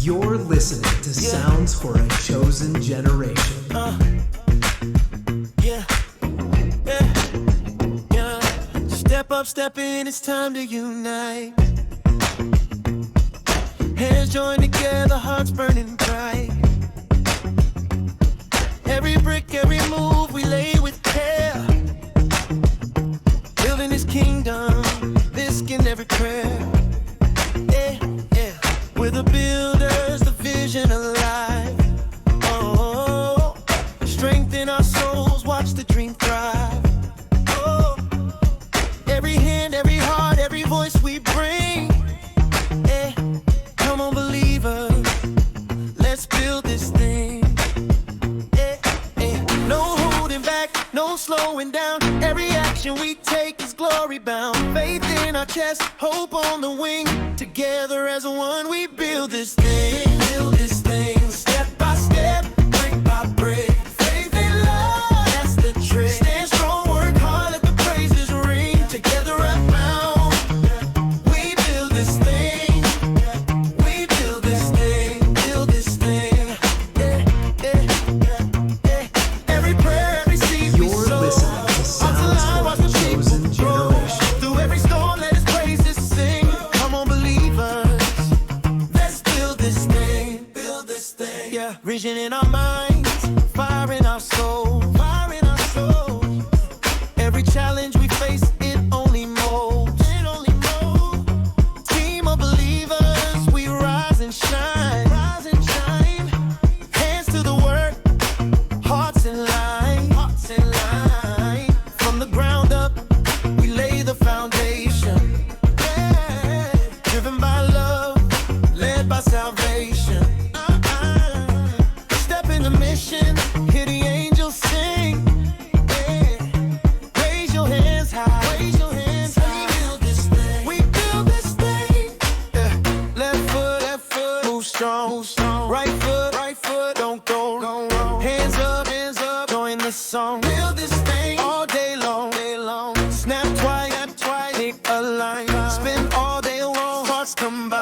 You're listening to Sounds for a Chosen Generation. Step up, step in, it's time to unite. Hands joined together, hearts burning bright. Every brick, every move we lay with care. Building His kingdom, risking every prayer. We're the builders, the vision alive. Oh, strengthen our souls, watch the dream thrive. Oh, every hand, every heart, every voice we bring. Come on, believers, let's build this thing. No holding back, no slowing down. Every action we take is glory bound. Faith in our chest, hope on the wing. Together as one we build this thing. Build this thing, step by step, brick by brick. Faith and love, that's the trick. Stand strong, work hard, let the praises ring. Together upbound, we build this thing. We build this thing, build this thing. Every prayer, every seed we You're sow. listening to Sounds for a Chosen Generation. Through every storm, let His praises sing. Come on, believers, let's build this thing. Build this thing. Yeah, vision in our minds, fire in our soul. Fire in our soul. Every challenge we face, it only molds. It only molds. Team of believers, we rise and shine. Rise and shine. Hands to the work, hearts in line. Hearts in line. From the ground up, we lay the foundation. Driven by love, led by salvation. Step in the mission, hear the angels sing. Raise your hands high. Raise your hands high. We build this thing. We build this thing. Left foot, move strong. Move strong. Right foot, don't go wrong. Hands up, join the song. Build this thing all day long. Snap twice, pick a line. Spin all day long, hearts combine.